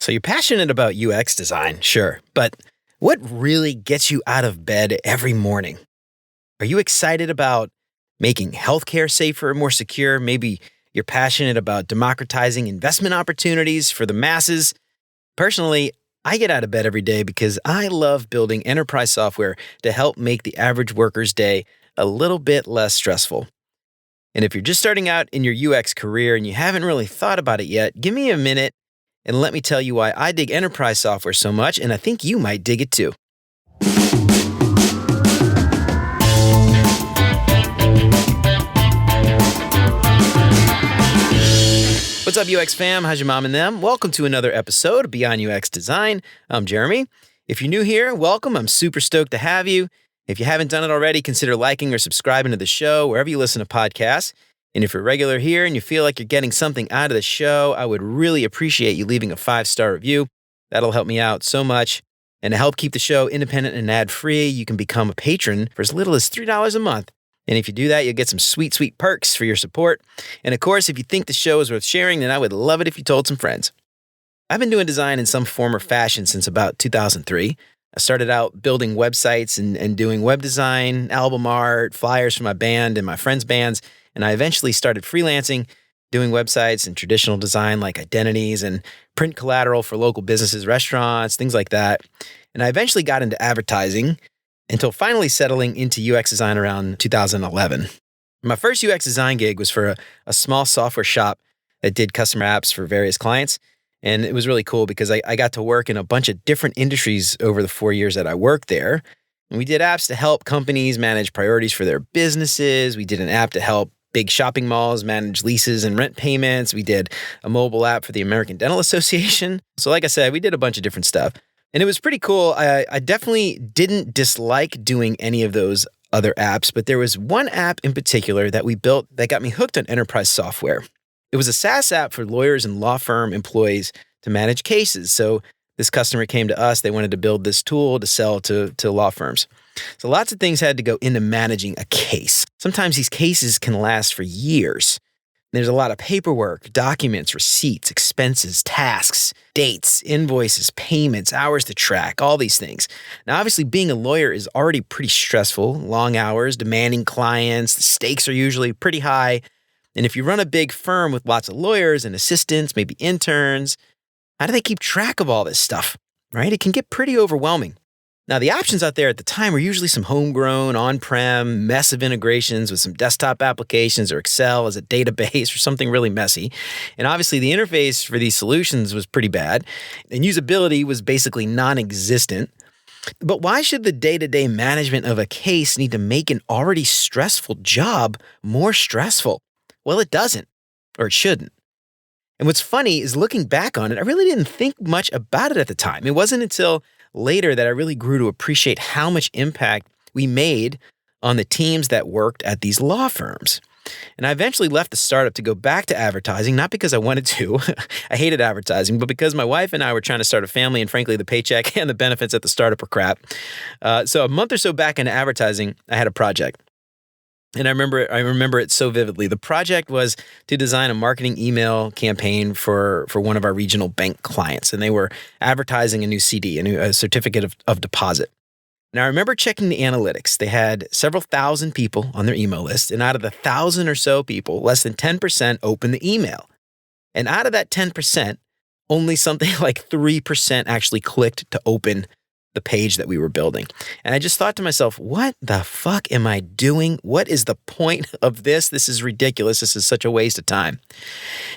So you're passionate about UX design, sure, but what really gets you out of bed every morning? Are you excited about making healthcare safer, more secure? Maybe you're passionate about democratizing investment opportunities for the masses. Personally, I get out of bed every day because I love building enterprise software to help make the average worker's day a little bit less stressful. And if you're just starting out in your UX career and you haven't really thought about it yet, give me a minute and let me tell you why I dig enterprise software so much, and I think you might dig it too. What's up, UX fam? How's your mom and them? Welcome to another episode of Beyond UX Design. I'm Jeremy. If you're new here, welcome. I'm super stoked to have you. If you haven't done it already, consider liking or subscribing to the show wherever you listen to podcasts. And if you're regular here and you feel like you're getting something out of the show, I would really appreciate you leaving a 5-star review. That'll help me out so much. And to help keep the show independent and ad-free, you can become a patron for as little as $3 a month. And if you do that, you'll get some sweet, sweet perks for your support. And of course, if you think the show is worth sharing, then I would love it if you told some friends. I've been doing design in some form or fashion since about 2003. I started out building websites and doing web design, album art, flyers for my band and my friends' bands. And I eventually started freelancing, doing websites and traditional design like identities and print collateral for local businesses, restaurants, things like that. And I eventually got into advertising until finally settling into UX design around 2011. My first UX design gig was for a small software shop that did customer apps for various clients. And it was really cool because I got to work in a bunch of different industries over the 4 years that I worked there. And we did apps to help companies manage priorities for their businesses. We did an app to help big shopping malls manage leases and rent payments. We did a mobile app for the American Dental Association. So like I said, we did a bunch of different stuff. And it was pretty cool. I definitely didn't dislike doing any of those other apps, but there was one app in particular that we built that got me hooked on enterprise software. It was a SaaS app for lawyers and law firm employees to manage cases. So this customer came to us. They wanted to build this tool to sell to law firms. So lots of things had to go into managing a case. Sometimes these cases can last for years. There's a lot of paperwork, documents, receipts, expenses, tasks, dates, invoices, payments, hours to track, all these things. Now, obviously, being a lawyer is already pretty stressful, long hours, demanding clients, the stakes are usually pretty high. And if you run a big firm with lots of lawyers and assistants, maybe interns, how do they keep track of all this stuff, right? It can get pretty overwhelming. Now, the options out there at the time were usually some homegrown, on-prem, mess of integrations with some desktop applications or Excel as a database or something really messy. And obviously, the interface for these solutions was pretty bad, and usability was basically non-existent. But why should the day-to-day management of a case need to make an already stressful job more stressful? Well, it doesn't, or it shouldn't. And what's funny is looking back on it, I really didn't think much about it at the time. It wasn't until later that I really grew to appreciate how much impact we made on the teams that worked at these law firms. And I eventually left the startup to go back to advertising, not because I wanted to. I hated advertising, but because my wife and I were trying to start a family, and frankly, the paycheck and the benefits at the startup were crap. So a month or so back into advertising, I had a project. And I remember it so vividly. The project was to design a marketing email campaign for one of our regional bank clients. And they were advertising a new CD, a certificate of deposit. Now, I remember checking the analytics. They had several thousand people on their email list. And out of the 1,000 or so people, less than 10% opened the email. And out of that 10%, only something like 3% actually clicked to open the page that we were building. And I just thought to myself, what the fuck am I doing? What is the point of this? This is ridiculous. This is such a waste of time.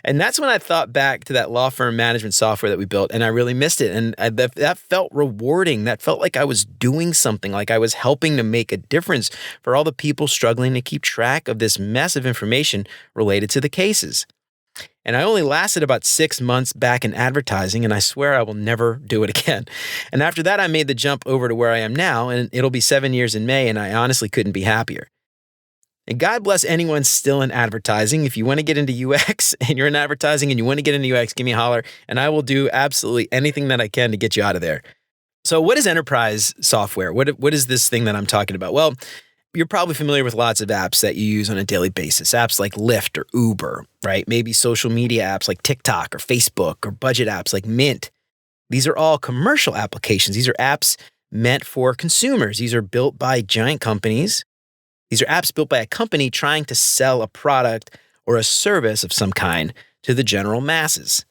And that's when I thought back to that law firm management software that we built, and I really missed it. And that felt rewarding. That felt like I was doing something, like I was helping to make a difference for all the people struggling to keep track of this mess of information related to the cases. And I only lasted about 6 months back in advertising, and I swear I will never do it again. And after that, I made the jump over to where I am now, and it'll be 7 years in May, and I honestly couldn't be happier. And God bless anyone still in advertising. If you want to get into UX and you're in advertising and you want to get into UX, give me a holler, and I will do absolutely anything that I can to get you out of there. So what is enterprise software? What is this thing that I'm talking about? Well, you're probably familiar with lots of apps that you use on a daily basis. Apps like Lyft or Uber, right? Maybe social media apps like TikTok or Facebook, or budget apps like Mint, These are all commercial applications. These are apps meant for consumers. These are built by giant companies. These are apps built by a company trying to sell a product or a service of some kind to the general masses.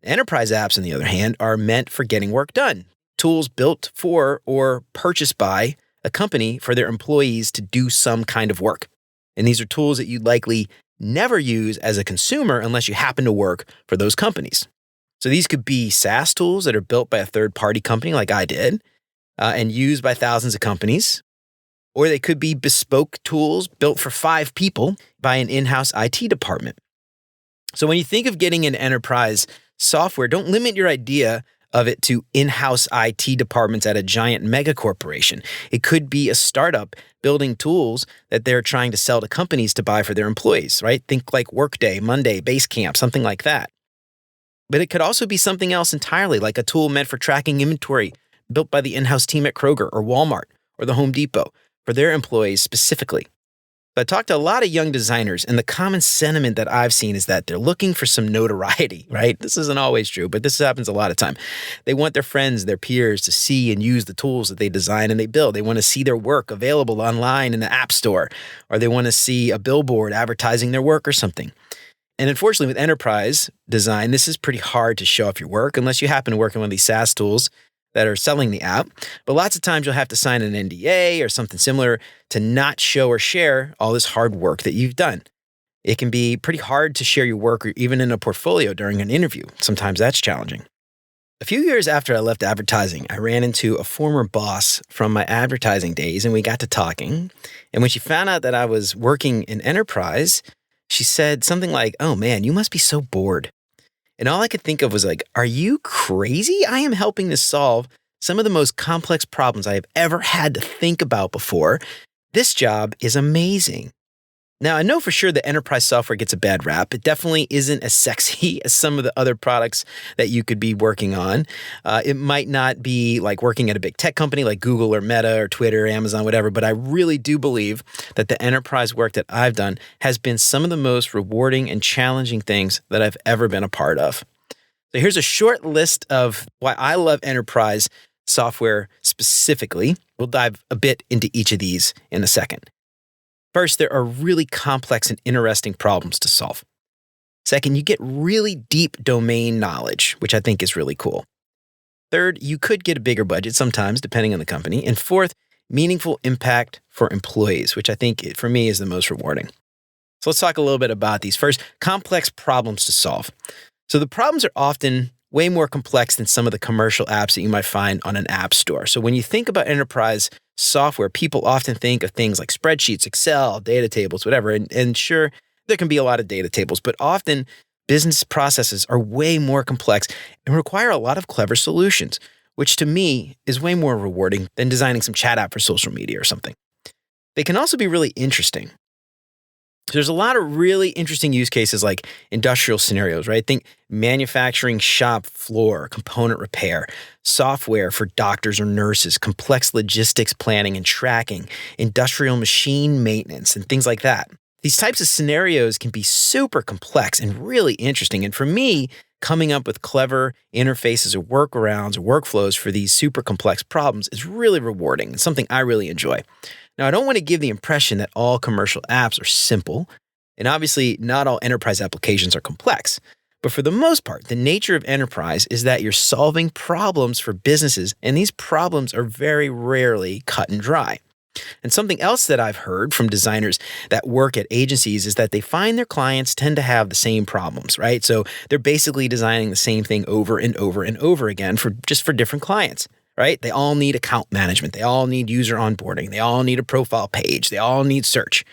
Enterprise apps, on the other hand, are meant for getting work done. Tools built for or purchased by a company for their employees to do some kind of work. And these are tools that you'd likely never use as a consumer unless you happen to work for those companies. So these could be SaaS tools that are built by a third-party company like I did and used by thousands of companies. Or they could be bespoke tools built for 5 people by an in-house IT department. So when you think of getting an enterprise software, don't limit your idea of it to in-house IT departments at a giant mega corporation. It could be a startup building tools that they're trying to sell to companies to buy for their employees, right? Think like Workday, Monday, Basecamp, something like that. But it could also be something else entirely, like a tool meant for tracking inventory built by the in-house team at Kroger or Walmart or the Home Depot for their employees specifically. But I talked to a lot of young designers, and the common sentiment that I've seen is that they're looking for some notoriety, right? This isn't always true, but this happens a lot of time. They want their friends, their peers to see and use the tools that they design and they build. They want to see their work available online in the App Store, or they want to see a billboard advertising their work or something. And unfortunately, with enterprise design, this is pretty hard to show off your work unless you happen to work in one of these SaaS tools that are selling the app. But lots of times you'll have to sign an NDA or something similar to not show or share all this hard work that you've done. It can be pretty hard to share your work or even in a portfolio during an interview. Sometimes that's challenging. A few years after I left advertising, I ran into a former boss from my advertising days and we got to talking. And when she found out that I was working in enterprise, she said something like, "Oh man, you must be so bored." And all I could think of was like, are you crazy? I am helping to solve some of the most complex problems I have ever had to think about before. This job is amazing. Now, I know for sure that enterprise software gets a bad rap. It definitely isn't as sexy as some of the other products that you could be working on. It might not be like working at a big tech company like Google or Meta or Twitter, Amazon, whatever, but I really do believe that the enterprise work that I've done has been some of the most rewarding and challenging things that I've ever been a part of. So here's a short list of why I love enterprise software specifically. We'll dive a bit into each of these in a second. First, there are really complex and interesting problems to solve. Second, you get really deep domain knowledge, which I think is really cool. Third, you could get a bigger budget sometimes, depending on the company. And fourth, meaningful impact for employees, which I think for me is the most rewarding. So let's talk a little bit about these. First, complex problems to solve. So the problems are often way more complex than some of the commercial apps that you might find on an app store. So when you think about enterprise software, people often think of things like spreadsheets, Excel, data tables, whatever. And sure, there can be a lot of data tables, but often business processes are way more complex and require a lot of clever solutions, which to me is way more rewarding than designing some chat app for social media or something. They can also be really interesting. There's a lot of really interesting use cases like industrial scenarios, right? Think manufacturing shop floor, component repair, software for doctors or nurses, complex logistics planning and tracking, industrial machine maintenance, and things like that. These types of scenarios can be super complex and really interesting. And for me, coming up with clever interfaces or workarounds or workflows for these super complex problems is really rewarding and something I really enjoy. Now, I don't want to give the impression that all commercial apps are simple, and obviously not all enterprise applications are complex. But for the most part, the nature of enterprise is that you're solving problems for businesses, and these problems are very rarely cut and dry. And something else that I've heard from designers that work at agencies is that they find their clients tend to have the same problems, right? So they're basically designing the same thing over and over and over again for different clients. Right? They all need account management. They all need user onboarding. They all need a profile page. They all need search.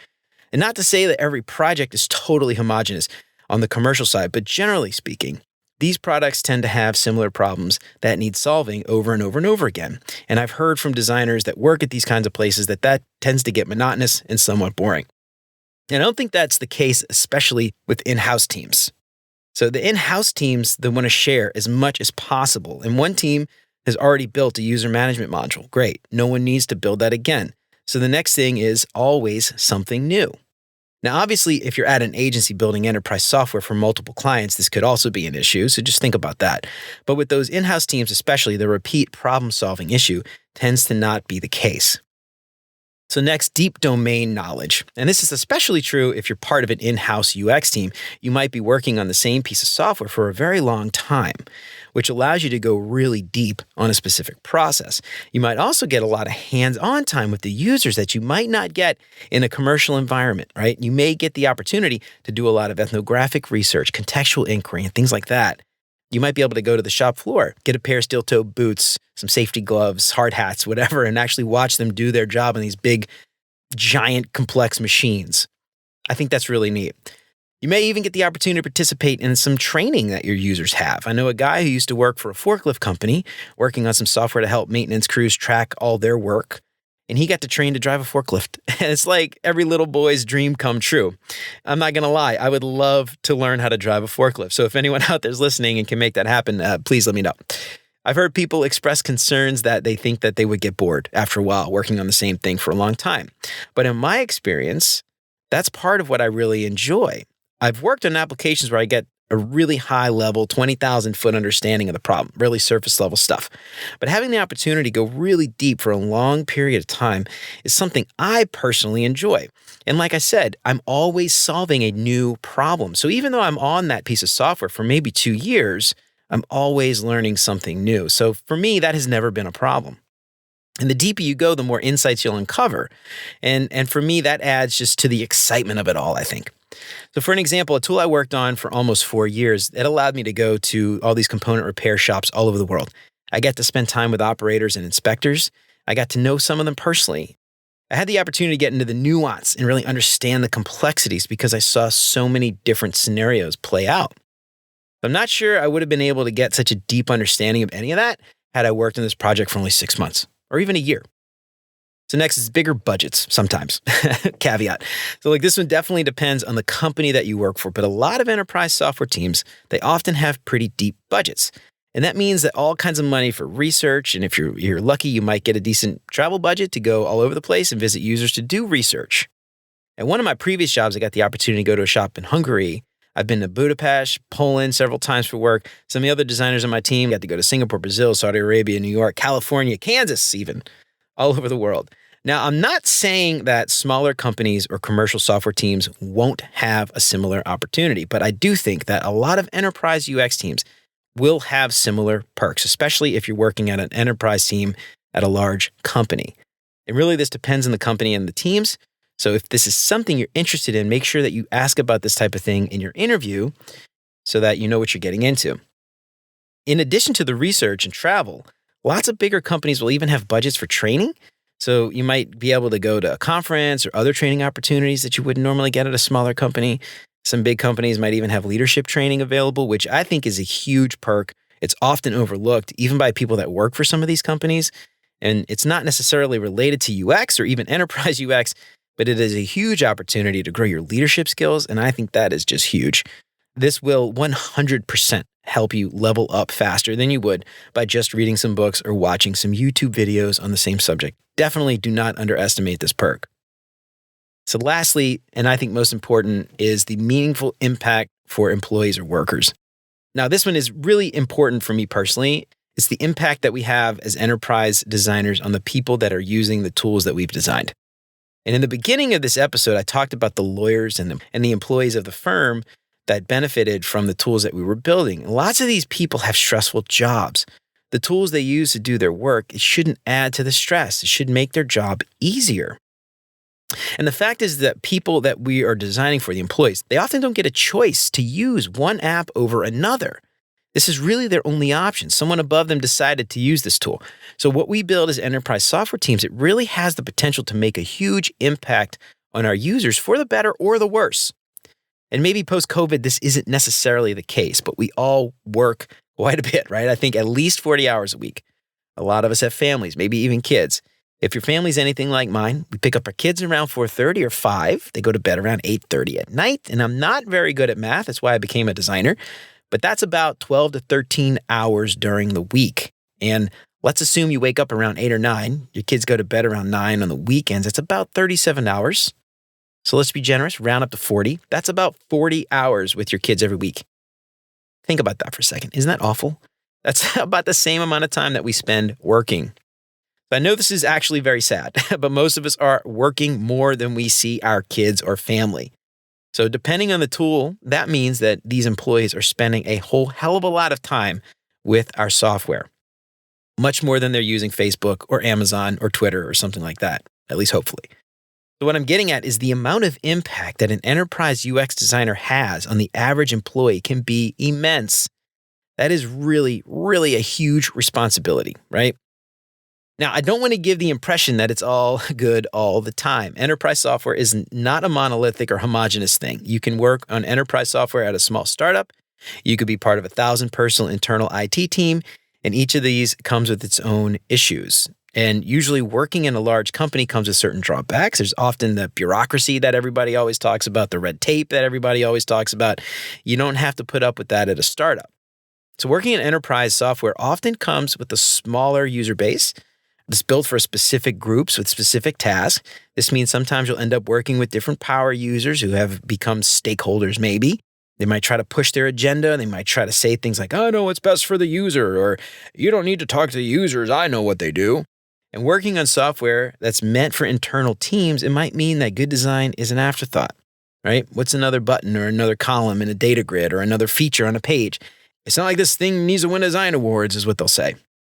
And not to say that every project is totally homogeneous on the commercial side, but generally speaking, these products tend to have similar problems that need solving over and over and over again. And I've heard from designers that work at these kinds of places that tends to get monotonous and somewhat boring. And I don't think that's the case, especially with in-house teams. So the in-house teams, they want to share as much as possible. And one team has already built a user management module. Great. No one needs to build that again. So the next thing is always something new. Now, obviously, if you're at an agency building enterprise software for multiple clients, this could also be an issue, so just think about that. But with those in-house teams especially, the repeat problem-solving issue tends to not be the case. So next, deep domain knowledge. And this is especially true if you're part of an in-house UX team. You might be working on the same piece of software for a very long time, which allows you to go really deep on a specific process. You might also get a lot of hands-on time with the users that you might not get in a commercial environment, right? You may get the opportunity to do a lot of ethnographic research, contextual inquiry, and things like that. You might be able to go to the shop floor, get a pair of steel-toe boots, some safety gloves, hard hats, whatever, and actually watch them do their job on these big, giant, complex machines. I think that's really neat. You may even get the opportunity to participate in some training that your users have. I know a guy who used to work for a forklift company, working on some software to help maintenance crews track all their work. And he got to train to drive a forklift. And it's like every little boy's dream come true. I'm not going to lie. I would love to learn how to drive a forklift. So if anyone out there's listening and can make that happen, please let me know. I've heard people express concerns that they think that they would get bored after a while working on the same thing for a long time. But in my experience, that's part of what I really enjoy. I've worked on applications where I get a really high level, 20,000 foot understanding of the problem, really surface level stuff. But having the opportunity to go really deep for a long period of time is something I personally enjoy. And like I said, I'm always solving a new problem. So even though I'm on that piece of software for maybe 2 years, I'm always learning something new. So for me, that has never been a problem. And the deeper you go, the more insights you'll uncover. And for me, that adds just to the excitement of it all, I think. So for an example, a tool I worked on for almost 4 years, it allowed me to go to all these component repair shops all over the world. I got to spend time with operators and inspectors. I got to know some of them personally. I had the opportunity to get into the nuance and really understand the complexities because I saw so many different scenarios play out. I'm not sure I would have been able to get such a deep understanding of any of that had I worked on this project for only 6 months or even a year. So next is bigger budgets sometimes. Caveat. So this one definitely depends on the company that you work for, but a lot of enterprise software teams, they often have pretty deep budgets. And that means that all kinds of money for research, and if you're lucky, you might get a decent travel budget to go all over the place and visit users to do research. At one of my previous jobs, I got the opportunity to go to a shop in Hungary. I've been to Budapest, Poland several times for work. Some of the other designers on my team got to go to Singapore, Brazil, Saudi Arabia, New York, California, Kansas even, all over the world. Now, I'm not saying that smaller companies or commercial software teams won't have a similar opportunity, but I do think that a lot of enterprise UX teams will have similar perks, especially if you're working at an enterprise team at a large company. And really, this depends on the company and the teams. So if this is something you're interested in, make sure that you ask about this type of thing in your interview so that you know what you're getting into. In addition to the research and travel, lots of bigger companies will even have budgets for training. So you might be able to go to a conference or other training opportunities that you wouldn't normally get at a smaller company. Some big companies might even have leadership training available, which I think is a huge perk. It's often overlooked, even by people that work for some of these companies. And it's not necessarily related to UX or even enterprise UX, but it is a huge opportunity to grow your leadership skills. And I think that is just huge. This will 100% help you level up faster than you would by just reading some books or watching some YouTube videos on the same subject. Definitely do not underestimate this perk. So lastly, and I think most important, is the meaningful impact for employees or workers. Now, this one is really important for me personally. It's the impact that we have as enterprise designers on the people that are using the tools that we've designed. And in the beginning of this episode, I talked about the lawyers and the employees of the firm that benefited from the tools that we were building. And lots of these people have stressful jobs. The tools they use to do their work, it shouldn't add to the stress. It should make their job easier. And the fact is that people that we are designing for, the employees, they often don't get a choice to use one app over another. This is really their only option. Someone above them decided to use this tool. So what we build as enterprise software teams, it really has the potential to make a huge impact on our users for the better or the worse. And maybe post-COVID, this isn't necessarily the case, but we all work quite a bit, right? I think at least 40 hours a week. A lot of us have families, maybe even kids. If your family's anything like mine, we pick up our kids around 4:30 or 5. They go to bed around 8:30 at night. And I'm not very good at math. That's why I became a designer. But that's about 12 to 13 hours during the week. And let's assume you wake up around 8 or 9. Your kids go to bed around 9 on the weekends. It's about 37 hours. So let's be generous, round up to 40. That's about 40 hours with your kids every week. Think about that for a second. Isn't that awful? That's about the same amount of time that we spend working. I know this is actually very sad, but most of us are working more than we see our kids or family. So depending on the tool, that means that these employees are spending a whole hell of a lot of time with our software, much more than they're using Facebook or Amazon or Twitter or something like that, at least hopefully. So what I'm getting at is the amount of impact that an enterprise UX designer has on the average employee can be immense. That is really, really a huge responsibility, right? Now, I don't want to give the impression that it's all good all the time. Enterprise software is not a monolithic or homogenous thing. You can work on enterprise software at a small startup. You could be part of a 1,000-person internal IT team, and each of these comes with its own issues. And usually working in a large company comes with certain drawbacks. There's often the bureaucracy that everybody always talks about, the red tape that everybody always talks about. You don't have to put up with that at a startup. So working in enterprise software often comes with a smaller user base. It's built for specific groups with specific tasks. This means sometimes you'll end up working with different power users who have become stakeholders maybe. They might try to push their agenda. They might try to say things like, I know what's best for the user, or you don't need to talk to the users. I know what they do. And working on software that's meant for internal teams, it might mean that good design is an afterthought, right? What's another button or another column in a data grid or another feature on a page? It's not like this thing needs to win design awards, is what they'll say.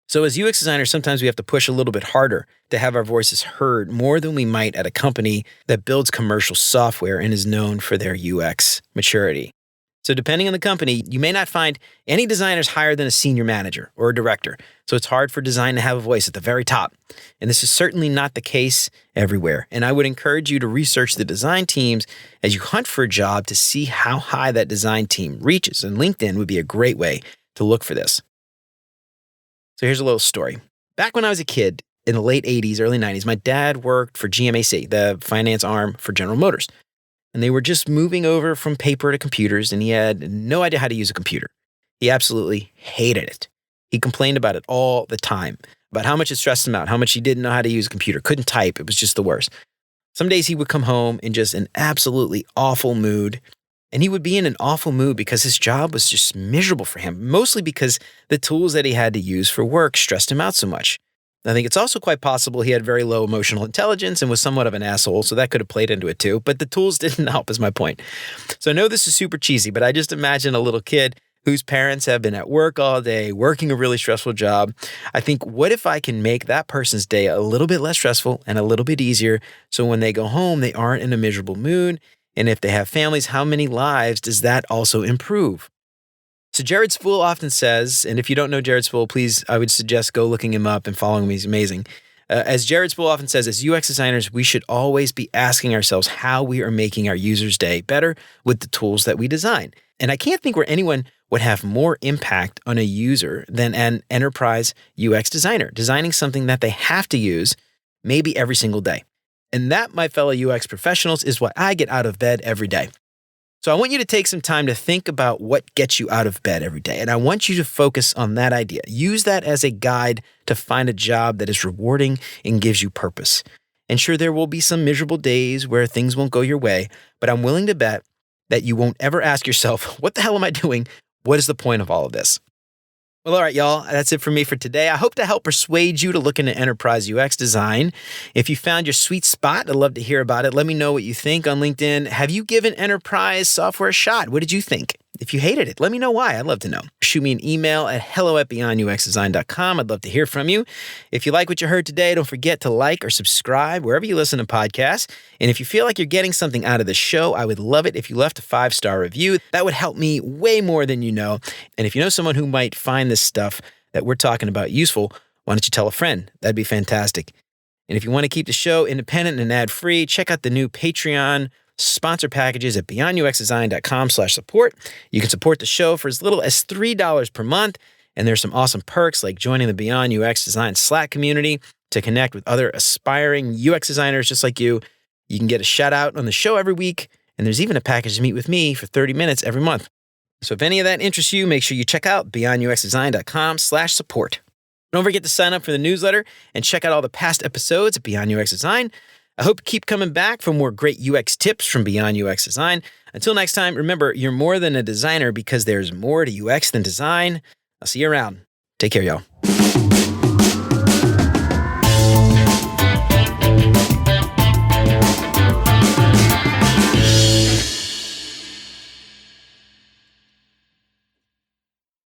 So as UX designers, sometimes we have to push a little bit harder to have our voices heard more than we might at a company that builds commercial software and is known for their UX maturity. So depending on the company, you may not find any designers higher than a senior manager or a director. So it's hard for design to have a voice at the very top. And this is certainly not the case everywhere. And I would encourage you to research the design teams as you hunt for a job to see how high that design team reaches. And LinkedIn would be a great way to look for this. So here's a little story. Back when I was a kid in the late 80s, early 90s, my dad worked for GMAC, the finance arm for General Motors. And they were just moving over from paper to computers, and he had no idea how to use a computer. He absolutely hated it. He complained about it all the time, about how much it stressed him out, how much he didn't know how to use a computer, couldn't type. It was just the worst. Some days he would come home in just an absolutely awful mood. And he would be in an awful mood because his job was just miserable for him, mostly because the tools that he had to use for work stressed him out so much. I think it's also quite possible he had very low emotional intelligence and was somewhat of an asshole, so that could have played into it too. But the tools didn't help, is my point. So I know this is super cheesy, but I just imagine a little kid whose parents have been at work all day, working a really stressful job. I think, what if I can make that person's day a little bit less stressful and a little bit easier, so when they go home, they aren't in a miserable mood? And if they have families, how many lives does that also improve? So Jared Spool often says, and if you don't know Jared Spool, please, I would suggest go looking him up and following him. He's amazing. As Jared Spool often says, as UX designers, we should always be asking ourselves how we are making our user's day better with the tools that we design. And I can't think where anyone would have more impact on a user than an enterprise UX designer, designing something that they have to use maybe every single day. And that, my fellow UX professionals, is why I get out of bed every day. So I want you to take some time to think about what gets you out of bed every day. And I want you to focus on that idea. Use that as a guide to find a job that is rewarding and gives you purpose. And sure, there will be some miserable days where things won't go your way, but I'm willing to bet that you won't ever ask yourself, what the hell am I doing? What is the point of all of this? Well, all right, y'all, that's it for me for today. I hope to help persuade you to look into enterprise UX design. If you found your sweet spot, I'd love to hear about it. Let me know what you think on LinkedIn. Have you given enterprise software a shot? What did you think? If you hated it, let me know why. I'd love to know. Shoot me an email at hello@beyonduxdesign.com. I'd love to hear from you. If you like what you heard today, don't forget to like or subscribe wherever you listen to podcasts. And if you feel like you're getting something out of the show, I would love it if you left a 5-star review. That would help me way more than you know. And if you know someone who might find this stuff that we're talking about useful, why don't you tell a friend? That'd be fantastic. And if you want to keep the show independent and ad-free, check out the new Patreon sponsor packages at beyonduxdesign.com/support. You can support the show for as little as $3 per month. And there's some awesome perks like joining the Beyond UX Design Slack community to connect with other aspiring UX designers just like you. You can get a shout out on the show every week. And there's even a package to meet with me for 30 minutes every month. So if any of that interests you, make sure you check out beyonduxdesign.com/support. Don't forget to sign up for the newsletter and check out all the past episodes at Beyond UX Design. I hope you keep coming back for more great UX tips from Beyond UX Design. Until next time, remember, you're more than a designer because there's more to UX than design. I'll see you around. Take care, y'all.